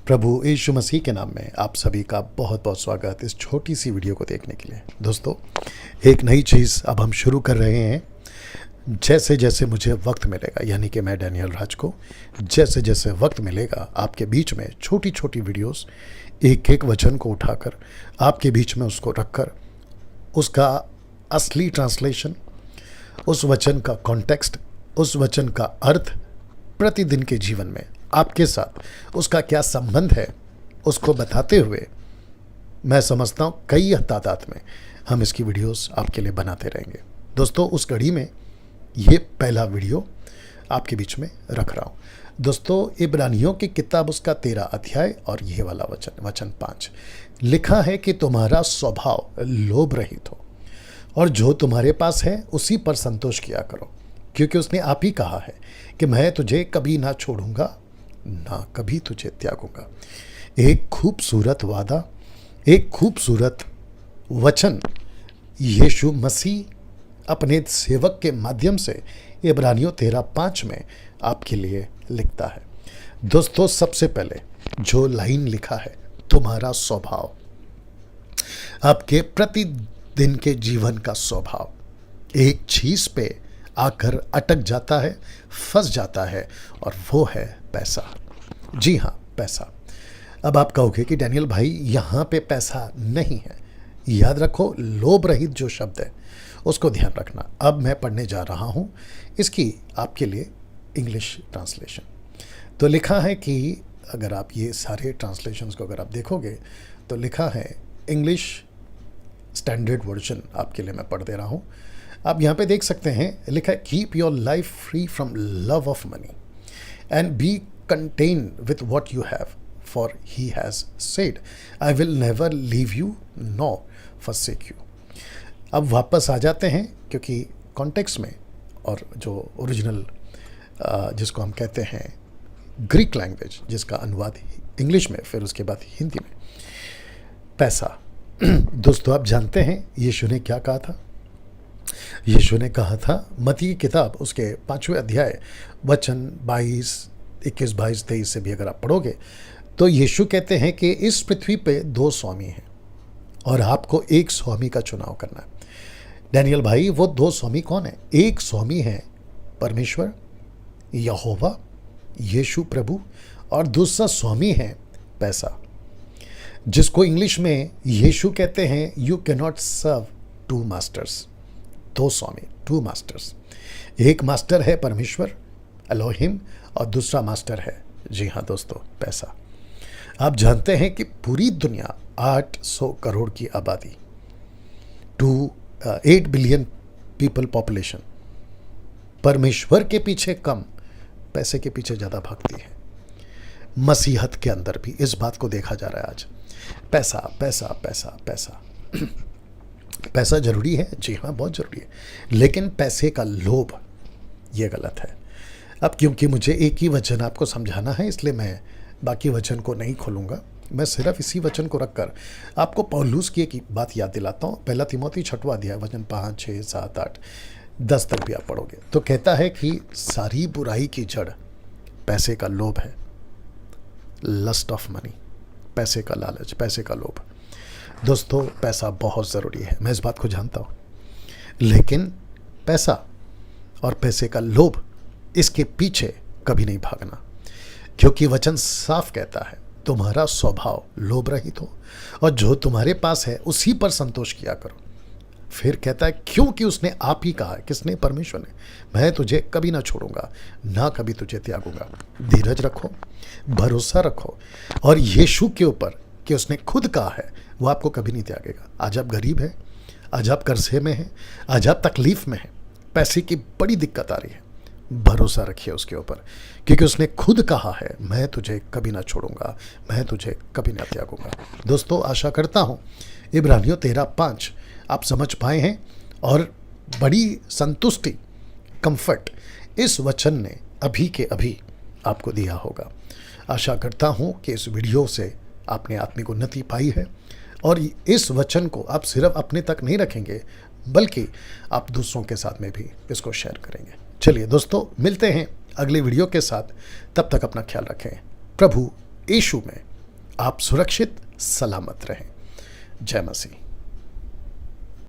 प्रभु यीशु मसीह के नाम में आप सभी का बहुत बहुत स्वागत इस छोटी सी वीडियो को देखने के लिए। दोस्तों, एक नई चीज़ अब हम शुरू कर रहे हैं। जैसे जैसे मुझे वक्त मिलेगा, यानी कि मैं डैनियल राज को जैसे जैसे वक्त मिलेगा, आपके बीच में छोटी छोटी वीडियोस एक एक वचन को उठाकर आपके बीच में उसको रखकर उसका असली ट्रांसलेशन, उस वचन का कॉन्टेक्स्ट, उस वचन का अर्थ प्रतिदिन के जीवन में आपके साथ उसका क्या संबंध है, उसको बताते हुए मैं समझता हूँ कई तादाद में हम इसकी वीडियोस आपके लिए बनाते रहेंगे। दोस्तों, उस कड़ी में ये पहला वीडियो आपके बीच में रख रहा हूँ। दोस्तों, इब्रानियों की किताब उसका 13 अध्याय और ये वाला वचन 5 लिखा है कि तुम्हारा स्वभाव लोभ रहित हो और जो तुम्हारे पास है उसी पर संतोष किया करो, क्योंकि उसने आप ही कहा है कि मैं तुझे कभी ना छोड़ूंगा ना कभी तुझे त्यागूंगा। एक खूबसूरत वादा, एक खूबसूरत वचन यीशु मसीह अपने सेवक के माध्यम से इब्रानियों 13:5 में आपके लिए लिखता है। दोस्तों, सबसे पहले जो लाइन लिखा है, तुम्हारा स्वभाव, आपके प्रतिदिन के जीवन का स्वभाव एक चीज पे आकर अटक जाता है, फंस जाता है, और वो है पैसा। जी हाँ, पैसा। अब आप कहोगे कि डैनियल भाई यहाँ पे पैसा नहीं है। याद रखो, लोभ रहित जो शब्द है उसको ध्यान रखना। अब मैं पढ़ने जा रहा हूँ इसकी आपके लिए इंग्लिश ट्रांसलेशन। तो लिखा है कि अगर आप ये सारे ट्रांसलेशंस को अगर आप देखोगे तो लिखा है, इंग्लिश स्टैंडर्ड वर्जन आपके लिए मैं पढ़ दे रहा हूँ। आप यहाँ पे देख सकते हैं, लिखा है, keep your life free from love of money and be content with what you have, for he has said, I will never leave you no forsake you. अब वापस आ जाते हैं, क्योंकि कॉन्टेक्स्ट में और जो ओरिजिनल जिसको हम कहते हैं ग्रीक लैंग्वेज, जिसका अनुवाद इंग्लिश में, फिर उसके बाद हिंदी में, पैसा। दोस्तों, आप जानते हैं यीशु ने क्या कहा था? यीशु ने कहा था, मत्ती की किताब उसके 5वें अध्याय वचन 22, 21, 22, 23 से भी अगर आप पढ़ोगे तो यीशु कहते हैं कि इस पृथ्वी पे 2 स्वामी हैं और आपको एक स्वामी का चुनाव करना है। डैनियल भाई, वो 2 स्वामी कौन है? एक स्वामी है परमेश्वर यहोवा यीशु प्रभु, और दूसरा स्वामी है पैसा, जिसको इंग्लिश में यीशु कहते हैं, you can not serve 2 masters. 2 स्वामी, 2 मास्टर्स। एक मास्टर है परमेश्वर एलोहिम और दूसरा मास्टर है, जी हाँ दोस्तों, पैसा। आप जानते हैं कि पूरी दुनिया 800 करोड़ की आबादी, 8 बिलियन पीपल पॉपुलेशन, परमेश्वर के पीछे कम, पैसे के पीछे ज़्यादा भागती है। मसीहत के अंदर भी इस बात को देखा जा रहा है आज। पैसा पैसा पैसा पैसा। पैसा जरूरी है, जी हाँ, बहुत ज़रूरी है, लेकिन पैसे का लोभ ये गलत है। अब क्योंकि मुझे एक ही वचन आपको समझाना है, इसलिए मैं बाकी वचन को नहीं खोलूँगा। मैं सिर्फ इसी वचन को रखकर आपको पौलुस की एक बात याद दिलाता हूँ। 1 तिमोथी 6वां अध्याय वचन 5, 6, 7, 8, 10 तक भी आप पढ़ोगे तो कहता है कि सारी बुराई की जड़ पैसे का लोभ है। लस्ट ऑफ मनी, पैसे का लालच, पैसे का लोभ। दोस्तों, पैसा बहुत ज़रूरी है, मैं इस बात को जानता हूँ, लेकिन पैसा और पैसे का लोभ, इसके पीछे कभी नहीं भागना, क्योंकि वचन साफ कहता है, तुम्हारा स्वभाव लोभ रहित हो और जो तुम्हारे पास है उसी पर संतोष किया करो। फिर कहता है, क्योंकि उसने आप ही कहा है, किसने? परमेश्वर ने, मैं तुझे कभी ना छोड़ूंगा ना कभी तुझे त्यागूंगा। धीरज रखो, भरोसा रखो और यीशु के ऊपर कि उसने खुद कहा है वो आपको कभी नहीं त्यागेगा। आज आप गरीब हैं, आज आप कर्जे में हैं, आज आप तकलीफ में हैं, पैसे की बड़ी दिक्कत आ रही है, भरोसा रखिए उसके ऊपर, क्योंकि उसने खुद कहा है, मैं तुझे कभी ना छोड़ूंगा, मैं तुझे कभी ना त्यागूंगा। दोस्तों, आशा करता हूँ इब्रानियों 13:5 आप समझ पाए हैं और बड़ी संतुष्टि, कंफर्ट इस वचन ने अभी के अभी आपको दिया होगा। आशा करता हूँ कि इस वीडियो से आपने आत्मिक उन्नति पाई है और इस वचन को आप सिर्फ अपने तक नहीं रखेंगे, बल्कि आप दूसरों के साथ में भी इसको शेयर करेंगे। चलिए दोस्तों, मिलते हैं अगले वीडियो के साथ। तब तक अपना ख्याल रखें। प्रभु यीशु में आप सुरक्षित सलामत रहें। जय मसीह।